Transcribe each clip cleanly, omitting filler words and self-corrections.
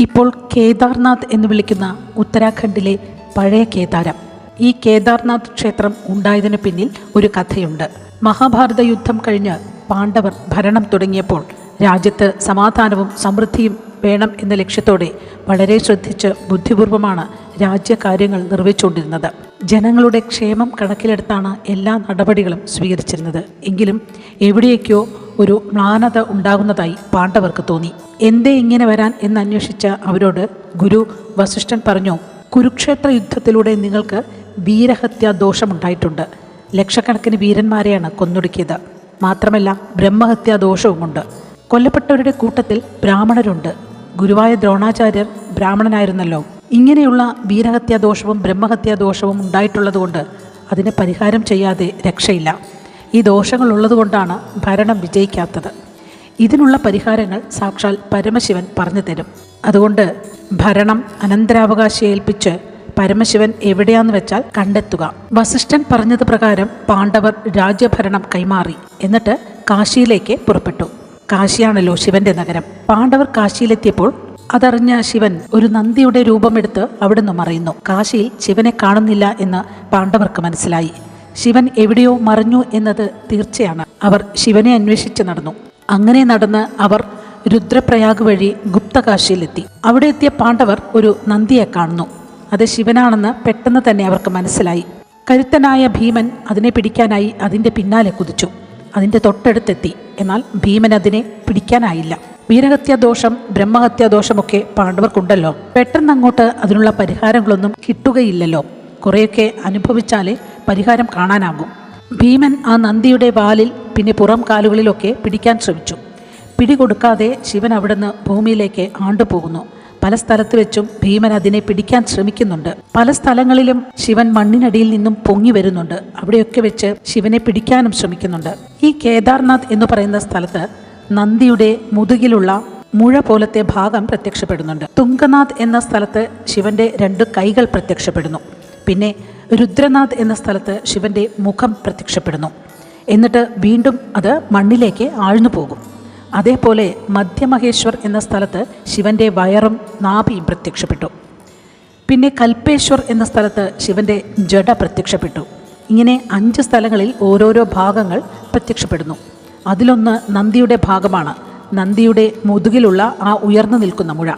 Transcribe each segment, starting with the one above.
ഇപ്പോൾ കേദാർനാഥ് എന്ന് വിളിക്കുന്ന ഉത്തരാഖണ്ഡിലെ പഴയ കേദാരം. ഈ കേദാർനാഥ് ക്ഷേത്രം ഉണ്ടായതിനു പിന്നിൽ ഒരു കഥയുണ്ട്. മഹാഭാരത യുദ്ധം കഴിഞ്ഞ് പാണ്ഡവർ ഭരണം തുടങ്ങിയപ്പോൾ രാജ്യത്ത് സമാധാനവും സമൃദ്ധിയും വേണം എന്ന ലക്ഷ്യത്തോടെ വളരെ ശ്രദ്ധിച്ച് ബുദ്ധിപൂർവമാണ് രാജ്യകാര്യങ്ങൾ നിർവഹിച്ചുകൊണ്ടിരുന്നത്. ജനങ്ങളുടെ ക്ഷേമം കണക്കിലെടുത്താണ് എല്ലാ നടപടികളും സ്വീകരിച്ചിരുന്നത്. എങ്കിലും എവിടെയൊക്കെയോ ഒരു മ്ലാനത ഉണ്ടാകുന്നതായി പാണ്ഡവർക്ക് തോന്നി. എന്തേ ഇങ്ങനെ വരാൻ എന്നന്വേഷിച്ച അവരോട് ഗുരു വസിഷ്ഠൻ പറഞ്ഞു, കുരുക്ഷേത്ര യുദ്ധത്തിലൂടെ നിങ്ങൾക്ക് വീരഹത്യാ ദോഷമുണ്ടായിട്ടുണ്ട്. ലക്ഷക്കണക്കിന് വീരന്മാരെയാണ് കൊന്നൊടുക്കിയത്. മാത്രമല്ല ബ്രഹ്മഹത്യാ ദോഷവുമുണ്ട്. കൊല്ലപ്പെട്ടവരുടെ കൂട്ടത്തിൽ ബ്രാഹ്മണരുണ്ട്. ഗുരുവായ ദ്രോണാചാര്യർ ബ്രാഹ്മണനായിരുന്നല്ലോ. ഇങ്ങനെയുള്ള വീരഹത്യാദോഷവും ബ്രഹ്മഹത്യാദോഷവും ഉണ്ടായിട്ടുള്ളതുകൊണ്ട് അതിന് പരിഹാരം ചെയ്യാതെ രക്ഷയില്ല. ഈ ദോഷങ്ങൾ ഉള്ളതുകൊണ്ടാണ് ഭരണം വിജയിക്കാത്തത്. ഇതിനുള്ള പരിഹാരങ്ങൾ സാക്ഷാൽ പരമശിവൻ പറഞ്ഞു തരും. അതുകൊണ്ട് ഭരണം അനന്തരാവകാശിയെ ഏൽപ്പിച്ച് പരമശിവൻ എവിടെയാന്ന് വെച്ചാൽ കണ്ടെത്തുക. വസിഷ്ഠൻ പറഞ്ഞത് പ്രകാരം പാണ്ഡവർ രാജ്യഭരണം കൈമാറി. എന്നിട്ട് കാശിയിലേക്ക് പുറപ്പെട്ടു. കാശിയാണല്ലോ ശിവന്റെ നഗരം. പാണ്ഡവർ കാശിയിലെത്തിയപ്പോൾ അതറിഞ്ഞ ശിവൻ ഒരു നന്ദിയുടെ രൂപമെടുത്ത് അവിടുന്ന് മറയുന്നു. കാശിയിൽ ശിവനെ കാണുന്നില്ല എന്ന് പാണ്ഡവർക്ക് മനസ്സിലായി. ശിവൻ എവിടെയോ മറഞ്ഞു എന്നത് തീർച്ചയാണ്. അവർ ശിവനെ അന്വേഷിച്ച് നടന്നു. അങ്ങനെ നടന്ന് അവർ രുദ്രപ്രയാഗ് വഴി ഗുപ്തകാശിയിലെത്തി. അവിടെ എത്തിയ പാണ്ഡവർ ഒരു നന്ദിയെ കാണുന്നു. അത് ശിവനാണെന്ന് പെട്ടെന്ന് തന്നെ അവർക്ക് മനസ്സിലായി. കരുത്തനായ ഭീമൻ അതിനെ പിടിക്കാനായി അതിൻ്റെ പിന്നാലെ കുതിച്ചു. അതിൻ്റെ തൊട്ടടുത്തെത്തി. എന്നാൽ ഭീമൻ അതിനെ പിടിക്കാനായില്ല. വീരഹത്യാദോഷം ബ്രഹ്മഹത്യാദോഷമൊക്കെ പാണ്ഡവർക്കുണ്ടല്ലോ. പെട്ടെന്ന് അങ്ങോട്ട് അതിനുള്ള പരിഹാരങ്ങളൊന്നും കിട്ടുകയില്ലല്ലോ. കുറേയൊക്കെ അനുഭവിച്ചാലേ പരിഹാരം കാണാനാകും. ഭീമൻ ആ നന്ദിയുടെ വാലിൽ പിന്നെ പുറം കാലുകളിലൊക്കെ പിടിക്കാൻ ശ്രമിച്ചു. പിടികൊടുക്കാതെ ശിവൻ അവിടുന്ന് ഭൂമിയിലേക്ക് ആണ്ടുപോകുന്നു. പല സ്ഥലത്ത് വെച്ചും ഭീമൻ അതിനെ പിടിക്കാൻ ശ്രമിക്കുന്നുണ്ട്. പല സ്ഥലങ്ങളിലും ശിവൻ മണ്ണിനടിയിൽ നിന്നും പൊങ്ങി വരുന്നുണ്ട്. അവിടെയൊക്കെ വെച്ച് ശിവനെ പിടിക്കാനും ശ്രമിക്കുന്നുണ്ട്. ഈ കേദാർനാഥ് എന്ന് പറയുന്ന സ്ഥലത്ത് നന്ദിയുടെ മുതുകിലുള്ള മുഴ പോലത്തെ ഭാഗം പ്രത്യക്ഷപ്പെടുന്നുണ്ട്. തുംഗനാഥ് എന്ന സ്ഥലത്ത് ശിവന്റെ 2 കൈകൾ പ്രത്യക്ഷപ്പെടുന്നു. പിന്നെ രുദ്രനാഥ് എന്ന സ്ഥലത്ത് ശിവന്റെ മുഖം പ്രത്യക്ഷപ്പെടുന്നു. എന്നിട്ട് വീണ്ടും അത് മണ്ണിലേക്ക് ആഴ്ന്നു പോകും. അതേപോലെ മധ്യമഹേശ്വർ എന്ന സ്ഥലത്ത് ശിവന്റെ വയറും നാഭിയും പ്രത്യക്ഷപ്പെട്ടു. പിന്നെ കൽപ്പേശ്വർ എന്ന സ്ഥലത്ത് ശിവന്റെ ജഡ പ്രത്യക്ഷപ്പെട്ടു. ഇങ്ങനെ 5 സ്ഥലങ്ങളിൽ ഓരോരോ ഭാഗങ്ങൾ പ്രത്യക്ഷപ്പെടുന്നു. അതിലൊന്ന് നന്ദിയുടെ ഭാഗമാണ്. നന്ദിയുടെ മുതുകിലുള്ള ആ ഉയർന്നു നിൽക്കുന്ന മുഴ.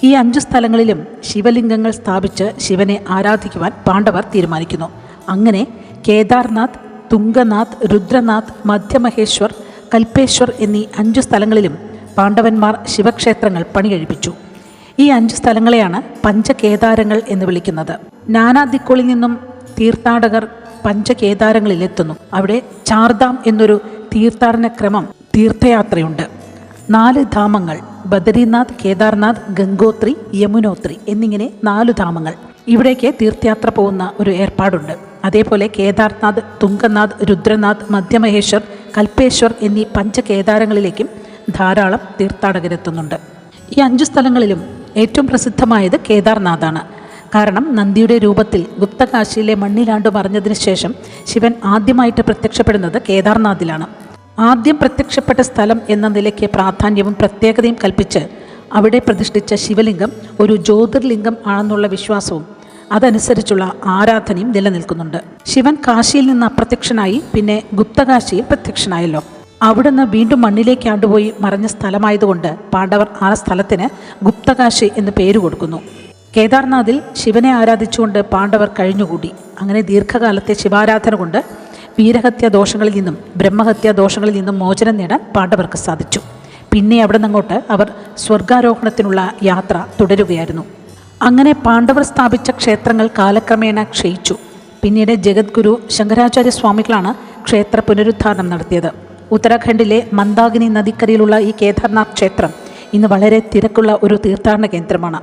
ഈ 5 സ്ഥലങ്ങളിലും ശിവലിംഗങ്ങൾ സ്ഥാപിച്ച് ശിവനെ ആരാധിക്കുവാൻ പാണ്ഡവർ തീരുമാനിക്കുന്നു. അങ്ങനെ കേദാർനാഥ്, തുംഗനാഥ്, രുദ്രനാഥ്, മധ്യമഹേശ്വർ, കൽപ്പേശ്വർ എന്നീ 5 സ്ഥലങ്ങളിലും പാണ്ഡവന്മാർ ശിവക്ഷേത്രങ്ങൾ പണികഴിപ്പിച്ചു. ഈ 5 സ്ഥലങ്ങളെയാണ് പഞ്ചകേദാരങ്ങൾ എന്ന് വിളിക്കുന്നത്. നാനാദിക്കുകളിൽ നിന്നും തീർത്ഥാടകർ പഞ്ചകേദാരങ്ങളിലെത്തുന്നു. അവിടെ ചാർധാം എന്നൊരു തീർത്ഥാടന ക്രമം, തീർത്ഥയാത്രയുണ്ട്. 4 ധാമങ്ങൾ, ബദരീനാഥ്, കേദാർനാഥ്, ഗംഗോത്രി, യമുനോത്രി എന്നിങ്ങനെ 4 ധാമങ്ങൾ. ഇവിടേക്ക് തീർത്ഥയാത്ര പോകുന്ന ഒരു ഏർപ്പാടുണ്ട്. അതേപോലെ കേദാർനാഥ്, തുംഗനാഥ്, രുദ്രനാഥ്, മധ്യമഹേശ്വർ, കൽപ്പേശ്വർ എന്നീ പഞ്ചകേദാരങ്ങളിലേക്കും ധാരാളം തീർത്ഥാടകരെത്തുന്നുണ്ട്. ഈ 5 സ്ഥലങ്ങളിലും ഏറ്റവും പ്രസിദ്ധമായത് കേദാർനാഥാണ്. കാരണം നന്ദിയുടെ രൂപത്തിൽ ഗുപ്തകാശിയിലെ മണ്ണിലാണ്ടു മറിഞ്ഞതിന് ശേഷം ശിവൻ ആദ്യമായിട്ട് പ്രത്യക്ഷപ്പെടുന്നത് കേദാർനാഥിലാണ്. ആദ്യം പ്രത്യക്ഷപ്പെട്ട സ്ഥലം എന്ന നിലയ്ക്ക് പ്രാധാന്യവും പ്രത്യേകതയും കൽപ്പിച്ച് അവിടെ പ്രതിഷ്ഠിച്ച ശിവലിംഗം ഒരു ജ്യോതിർലിംഗം ആണെന്നുള്ള വിശ്വാസവും അതനുസരിച്ചുള്ള ആരാധനയും നിലനിൽക്കുന്നുണ്ട്. ശിവൻ കാശിയിൽ നിന്ന് അപ്രത്യക്ഷനായി പിന്നെ ഗുപ്തകാശിയിൽ പ്രത്യക്ഷനായല്ലോ. അവിടുന്ന് വീണ്ടും മണ്ണിലേക്ക് ആണ്ടുപോയി മറഞ്ഞ സ്ഥലമായതുകൊണ്ട് പാണ്ഡവർ ആ സ്ഥലത്തിന് ഗുപ്തകാശി എന്ന് പേര് കൊടുക്കുന്നു. കേദാർനാഥിൽ ശിവനെ ആരാധിച്ചുകൊണ്ട് പാണ്ഡവർ കഴിഞ്ഞുകൂടി. അങ്ങനെ ദീർഘകാലത്തെ ശിവാരാധന കൊണ്ട് വീരഹത്യാ ദോഷങ്ങളിൽ നിന്നും ബ്രഹ്മഹത്യാ ദോഷങ്ങളിൽ നിന്നും മോചനം നേടാൻ പാണ്ഡവർക്ക് സാധിച്ചു. പിന്നെ അവിടെ നിന്നങ്ങോട്ട് അവർ സ്വർഗാരോഹണത്തിനുള്ള യാത്ര തുടരുകയായിരുന്നു. അങ്ങനെ പാണ്ഡവർ സ്ഥാപിച്ച ക്ഷേത്രങ്ങൾ കാലക്രമേണ ക്ഷയിച്ചു. പിന്നീട് ജഗദ്ഗുരു ശങ്കരാചാര്യ സ്വാമികളാണ് ക്ഷേത്ര പുനരുദ്ധാരണം നടത്തിയത്. ഉത്തരാഖണ്ഡിലെ മന്ദാകിനി നദിക്കരയിലുള്ള ഈ കേദാർനാഥ് ക്ഷേത്രം ഇന്ന് വളരെ തിരക്കുള്ള ഒരു തീർത്ഥാടന കേന്ദ്രമാണ്.